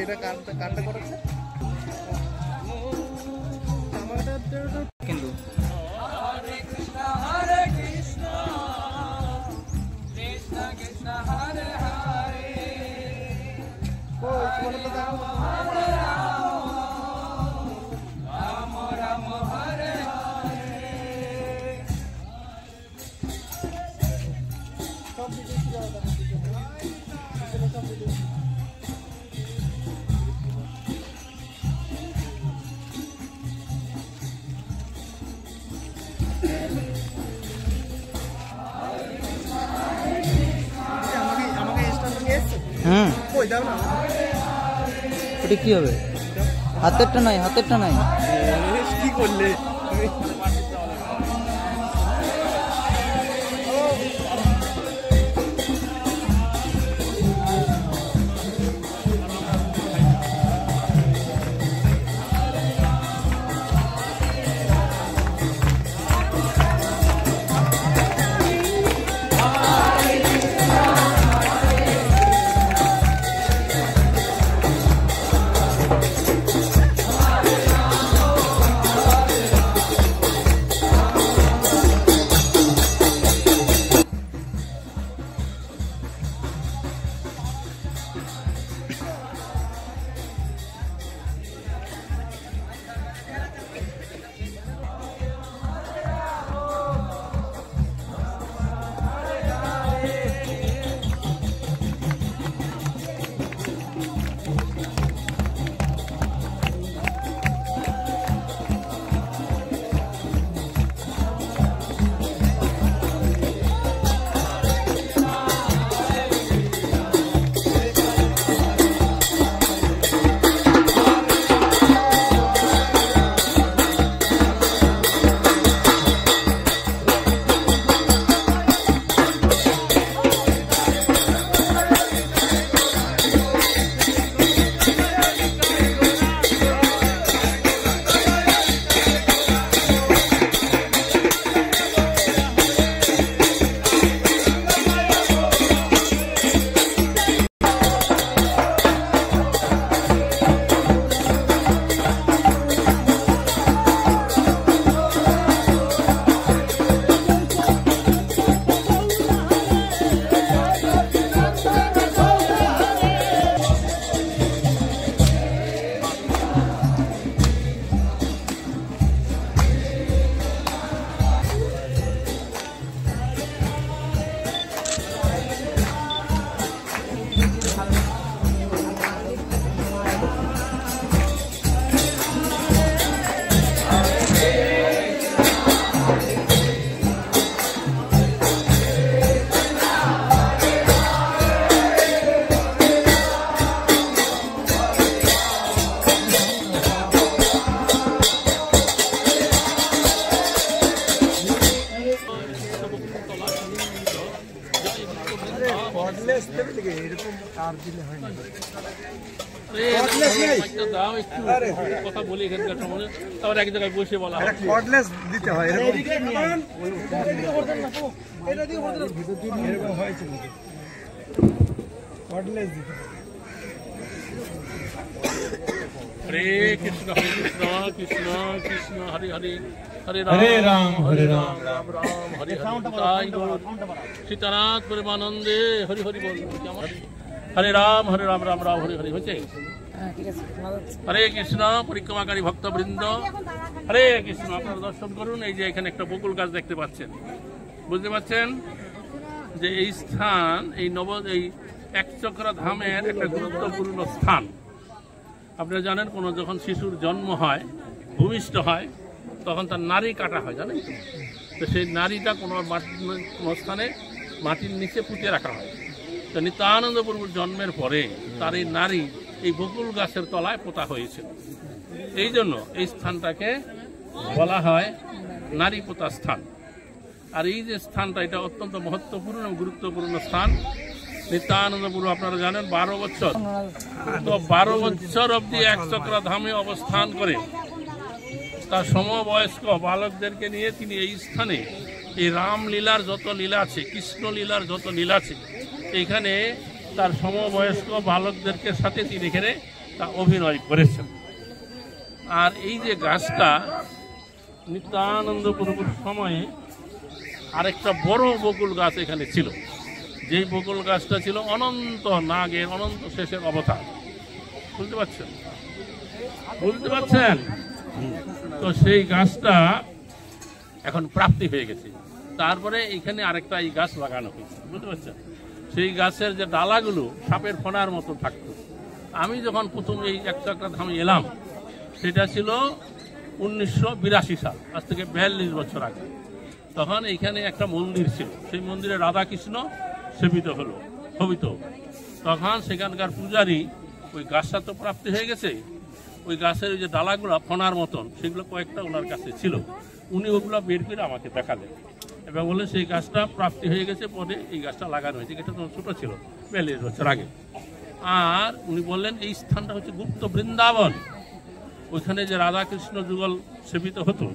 এটা কানটা করেছে কিন্তু ওটা কি হবে? হাতেরটা নাই কি করলে? কথা বলি এখানকার সময় তারপর এক জায়গায় বসে বলা দিতে হয় হরে কৃষ্ণ কৃষ্ণ কৃষ্ণ হরে হরে হরে রাম হরে রাম রাম রাম হরে হরে সীতানাথ পরমানন্দে হরি হরি বল হরে রাম রাম রাম হরে হরে হয়েছে। হরে কৃষ্ণ পরিক্রমাকারী ভক্তবৃন্দ হরে কৃষ্ণ। আপনারা দর্শন করুন, এই যে এখানে একটা বকুল গাছ দেখতে পাচ্ছেন, বুঝতে পারছেন যে এই স্থান এই একচক্রা ধামের একটা গুরুত্বপূর্ণ স্থান। আপনারা জানেন কোনো যখন শিশুর জন্ম হয়, ভূমিষ্ঠ হয়, তখন তার নারী কাটা হয়, জানেন তো সেই নারীটা কোনো স্থানে মাটির নিচে পুঁতে রাখা হয়। তো নিত্যানন্দ প্রভুর জন্মের পরে তার এই নারী এই বকুল গাছের তলায় পোতা হয়েছিল। এই জন্য এই স্থানটাকে বলা হয় নারী পোতা স্থান। আর এই যে স্থানটা, এটা অত্যন্ত মহত্বপূর্ণ এবং গুরুত্বপূর্ণ স্থান। নিত্যানন্দ প্রভু আপনারা জানেন 12 বছর, তো 12 বছর অবধি একচক্রা ধামে অবস্থান করে তার সমবয়স্ক বালকদেরকে নিয়ে তিনি এই স্থানে এই রামলীলার যত লীলা আছে, কৃষ্ণ লীলার যত লীলা আছে, এখানে তার সমবয়স্ক বালকদেরকে সাথে তিনি এখানে তা অভিনয় করেছেন। আর এই যে গাছটা নিত্যানন্দ প্রভুর সময়ে আরেকটা বড় বকুল গাছ এখানে ছিল, যেই বকুল গাছটা ছিল অনন্ত নাগের অনন্ত শেষের অবতার। বুঝতে পারছেন? বুঝতে পারছেন? তো সেই গাছটা এখন প্রাপ্তি হয়ে গেছে। তারপরে এখানে আরেকটা এই গাছ লাগানো হয়েছে। বুঝতে পারছেন? সেই গাছের যে ডালাগুলো সাপের ফোনার মতো থাকতো। আমি যখন প্রথম এই একটা ধামে এলাম, সেটা ছিল 1982 সাল, আজ থেকে 42 বছর আগে। তখন এইখানে একটা মন্দির ছিল, সেই মন্দিরে রাধাকৃষ্ণ সেবিত হলো হবিত। তখন সেখানকার পূজারী ওই গাছটা তো প্রাপ্তি হয়ে গেছে, ওই গাছের ওই যে ডালাগুলো ফোনার মতন সেগুলো কয়েকটা ওনার কাছে ছিল। উনি ওগুলো বের করে আমাকে দেখালেন এবং বলে সেই গাছটা প্রাপ্তি হয়ে গেছে, পরে এই গাছটা লাগানো হয়েছে। এটা তো ছোটো ছিল 42 বছর আগে। আর উনি বললেন এই স্থানটা হচ্ছে গুপ্ত বৃন্দাবন, ওইখানে যে রাধাকৃষ্ণ যুগল সেবিত হতো।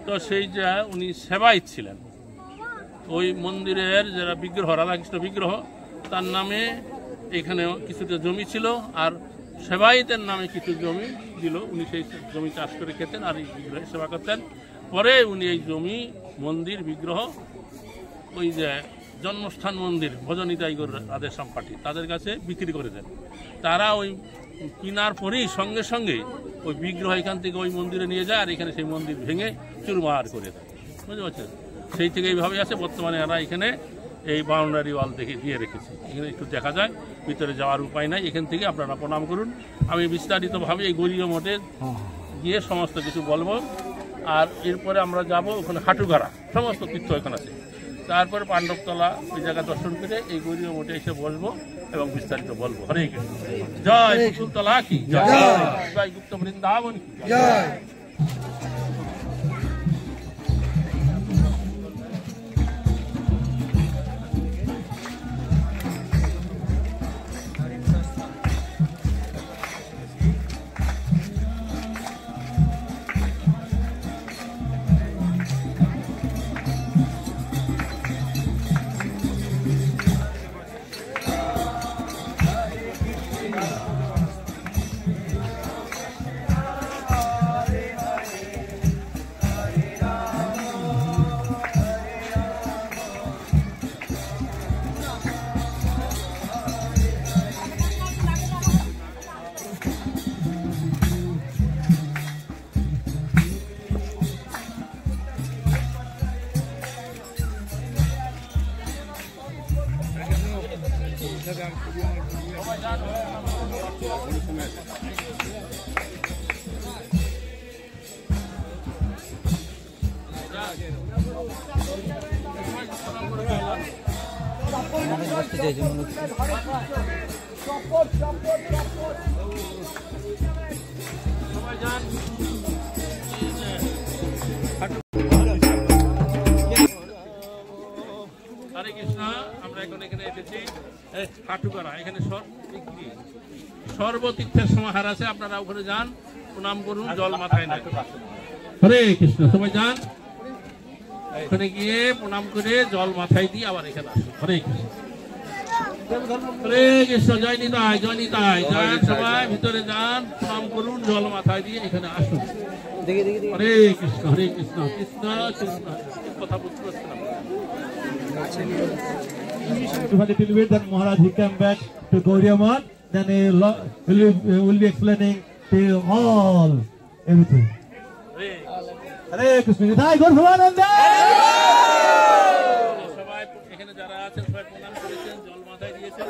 তো সেই যে উনি সেবায়িত ছিলেন, ওই মন্দিরের যারা বিগ্রহ রাধাকৃষ্ণ বিগ্রহ, তার নামে এখানে কিছুটা জমি ছিল, আর সেবায়িতের নামে কিছু জমি দিল। উনি সেই জমি চাষ করে খেতেন আর এই বিগ্রহের সেবা করতেন। পরে উনি এই জমি, মন্দির, বিগ্রহ ওই যে জন্মস্থান মন্দির ভজনিতাই রাধের সম্পাটি তাদের কাছে বিক্রি করে দেন। তারা ওই কিনার পরেই সঙ্গে সঙ্গে ওই বিগ্রহ এখান থেকে ওই মন্দিরে নিয়ে যায়, আর এখানে সেই মন্দির ভেঙে চুরমার করে দেয়। বুঝতে পারছেন? সেই থেকে এইভাবে আছে। বর্তমানে এরা এখানে এই বাউন্ডারি ওয়াল দেখে দিয়ে রেখেছে, এখানে একটু দেখা যায়, ভিতরে যাওয়ার উপায় নাই। এখান থেকে আপনারা প্রণাম করুন। আমি বিস্তারিতভাবে এই গৌরীয় মঠে গিয়ে সমস্ত কিছু বলবো। আর এরপরে আমরা যাব ওখানে হাটুগাড়া, সমস্ত তীর্থ এখানে আছে। তারপরে পাণ্ডবতলা ওই জায়গা দর্শন করে এই গৌরীয় মঠে এসে বসবো এবং বিস্তারিত বলবো। হরে কৃষ্ণ। জয় বকুলতলা কি জয়, জয় গুপ্ত বৃন্দাবন কি জয়। হরে কৃষ্ণ। আমরা এখন এখানে এসেছি হাটুগাড়া, এখানে সর্বতীর্থের সমাহার আছে। আপনারা ওখানে যান, প্রণাম করুন, জল মাথায় না। হরে কৃষ্ণ। সবাই যান, ওখানে গিয়ে প্রণাম করে জল মাথায় দিয়ে আবার এখানে আসুন। হরে কৃষ্ণ। হরে কৃষ্ণ। জয় নিতাই, জয় নিতাই। যান সবাই, ভিতরে যান, প্রণাম করুন, জল মাথায় দিয়ে এখানে আসুন। হরে কৃষ্ণ। হরে কৃষ্ণ। কৃষ্ণ কৃষ্ণ। কথা বুঝতে পারছি না। That Maharaj he came back to Gauriya Math, then he will be explaining to all everything. Hare Krishna. Jai Gaur Bhavananda. সবাই এখানে যারা আছেন সবাই প্রণাম করেছেন, জল মাথায় দিয়েছেন।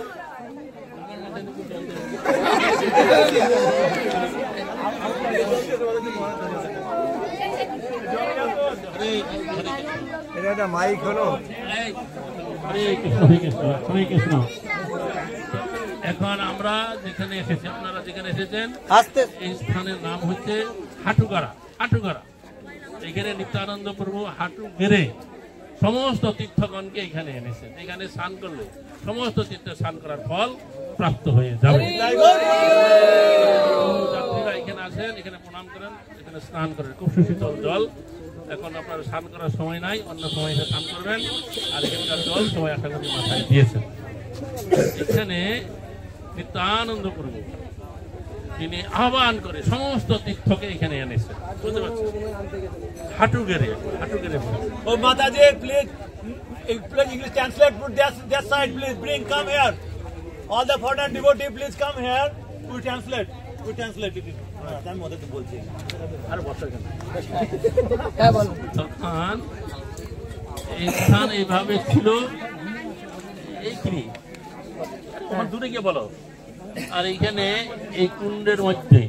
এটা মাইক হলো। হরে কৃষ্ণ। হরে কৃষ্ণ। হরে কৃষ্ণ। এখন আমরা যেখানে এসেছি, আপনারা যেখানে এসেছেন, এই স্থানের নাম হচ্ছে হাটুগাড়া। হাটুগাড়া এখানে নিত্যানন্দ প্রভু হাঁটু গেড়ে সমস্ত তীর্থগণকে এখানে এনেছেন। এখানে স্নান করলে সমস্ত তীর্থে স্নান করার ফল প্রাপ্ত হয়ে যাবে। যাত্রীরা এখানে আসেন, এখানে প্রণাম করেন, এখানে স্নান করেন, খুব সুশীতল জল। এখন আপনার স্নান করার সময় নাই, অন্য সময় স্নান করবেন। আর এখানকার জল সবাই আশা করি মাথায় দিয়েছেন। এখানে নিত্যানন্দ প্রভু তিনি আহ্বান করে সমস্ত তীর্থকে এখানে এনেছেন, বুঝতে পারছেন? হাঁটু গেড়ে Oh, Mataji, please English translate. Put that side, please. Bring, come here. All the foreign devotee, please come here. We translate. it. I'm mother to bolchi. আর বসে গেল তখন এই স্থান এইভাবে ছিল। এই কি তোমার দূরে গিয়ে বলো। আর এইখানে এই কুণ্ডের মধ্যে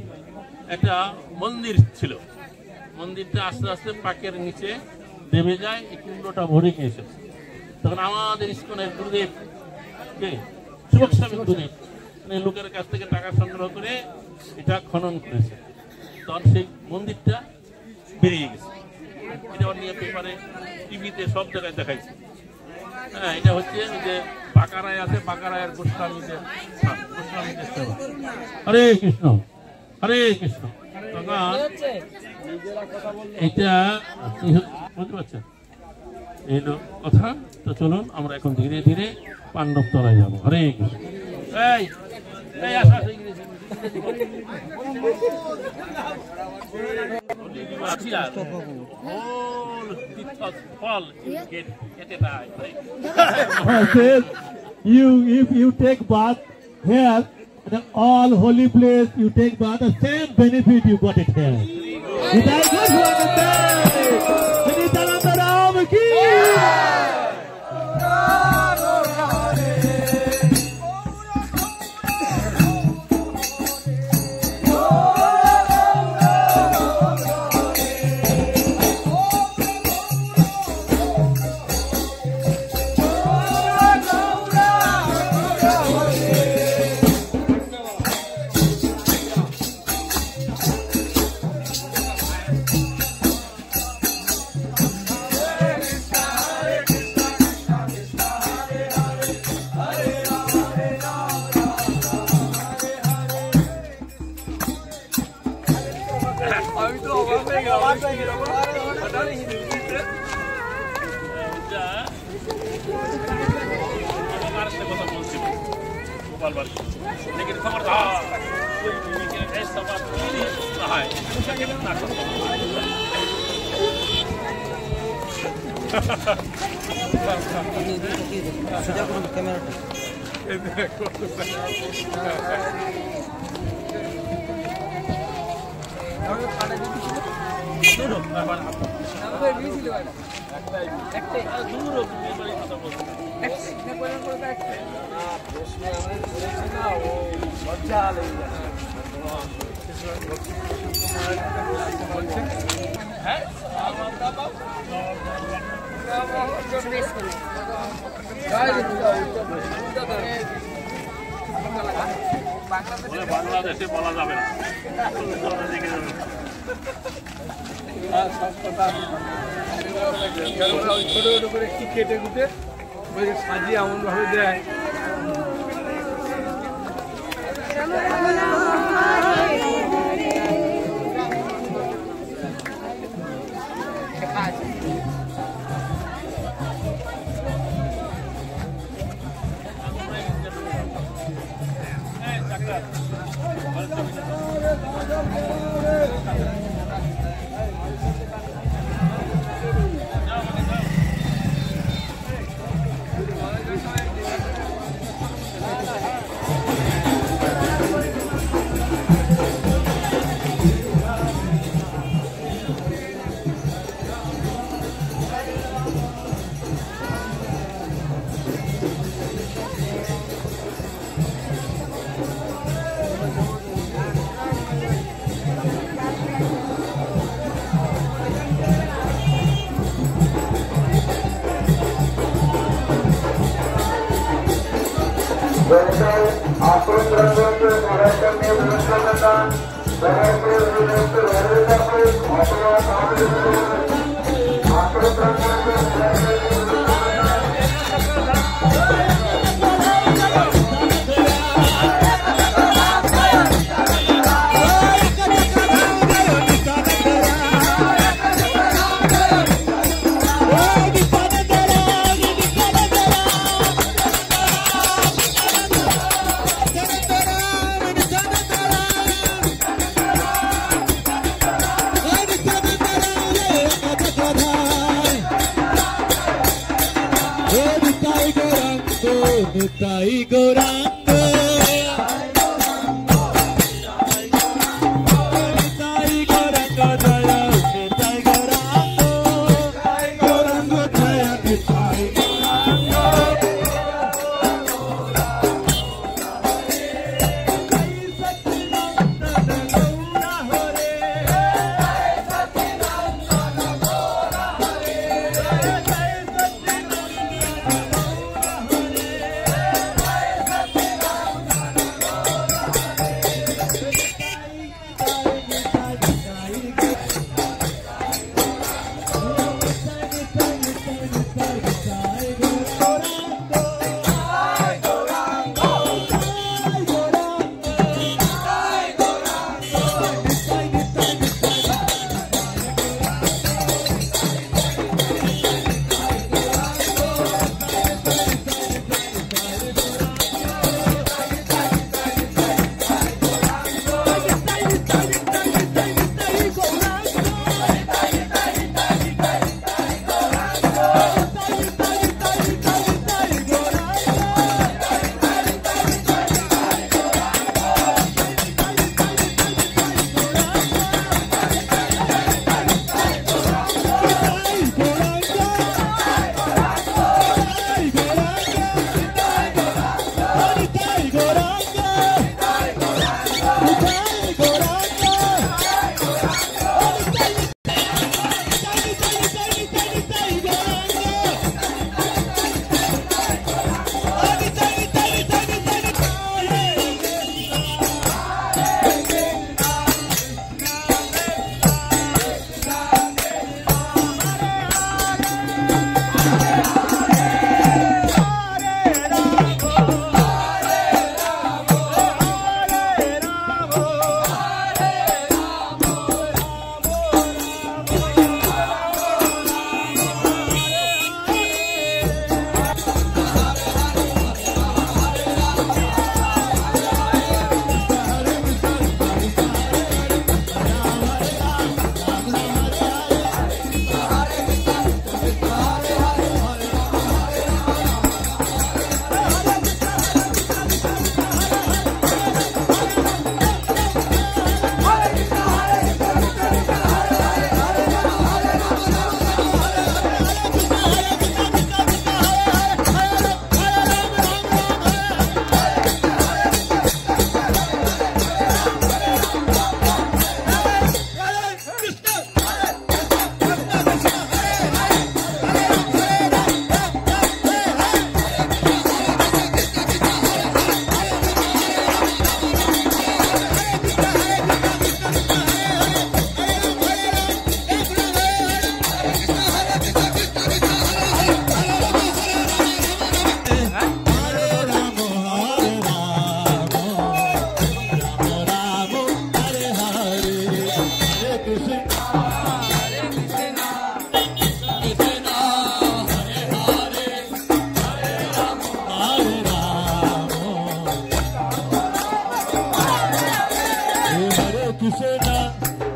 একটা মন্দির ছিল। মন্দিরটা আস্তে আস্তে পাকের নিচে দেবে যায়, এই কুণ্ডটা ভরে গিয়েছে। তখন আমাদের ইস্কনের গুরুদেব কে সুবক্স্বামী গুরুদেব লোকের কাছ থেকে টাকা সংগ্রহ করে এটা খনন করেছে। তখন সেই মন্দিরটা বেরিয়ে গেছে। এটা নিয়ে পেপারে টিভিতে সব জায়গায় দেখাইছে। হ্যাঁ, এটা হচ্ছে যে বাঁকারায় আছে, বাঁকারায়ের গোস্বামীদের হরে কৃষ্ণ হরে কৃষ্ণ। তখন এটা বুঝতে পারছেন এই কথা। তো চলুন আমরা এখন ধীরে ধীরে পাণ্ডব তলায় যাবো। হরে Krishna. If you take bath here, the all holy place you take bath, the same benefit you got it here. Is that good to understand? Nityananda Ram ki लेकिन खबरदार कोई ऐसा बात नहीं कहा है। বাংলাদেশে বলা যাবে না। ছোট ছোট করে একটু কেটে কুটে সাজিয়ে এমন ভাবে দেয়। নিতাই গৌরাঙ্গ নিতাই গৌরাঙ্গ জয় নিতাই গৌরাঙ্গ গৌরাঙ্গ জয় নিতাই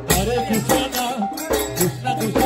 Hare Krishna, Krishna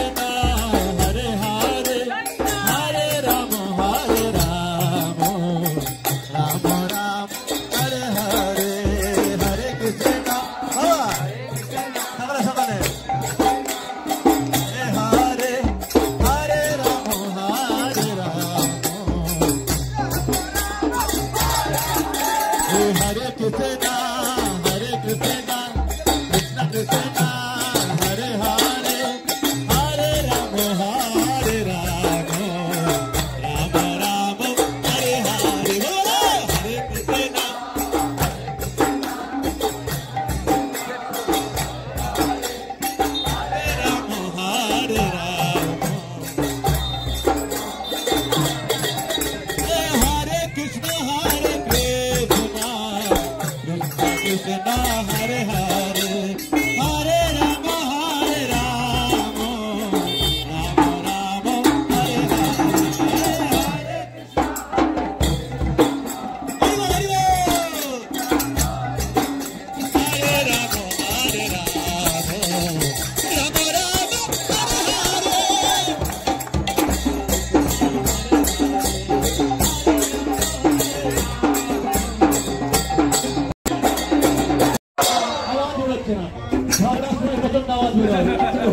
আসছে না ঝগড়ার সময় প্রচন্ড আওয়াজ বেরোয়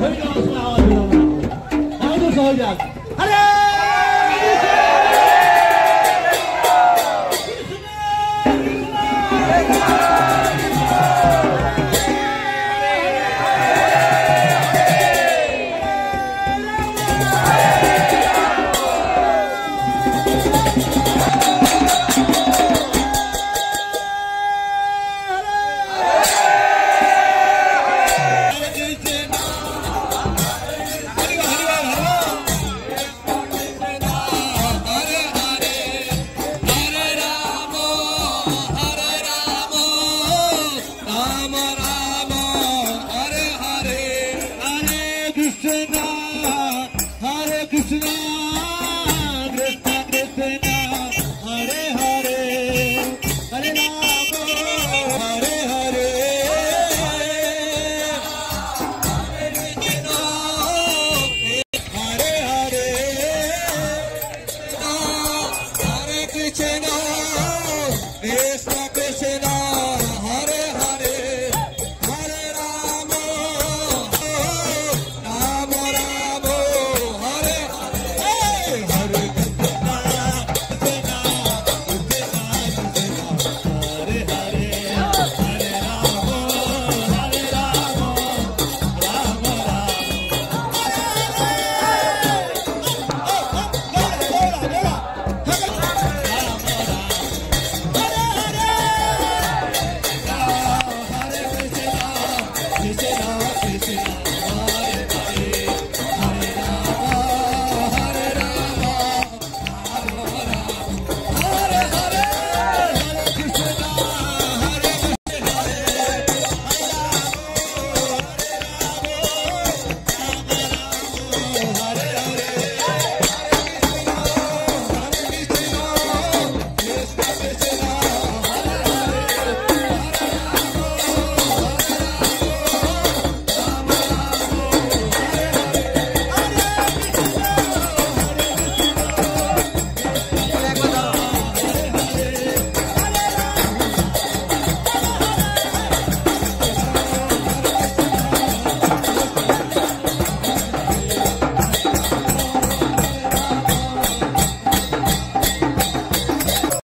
হয়ে যাওয়ার সময় আওয়াজ বেরোবে না তাই তো সহজ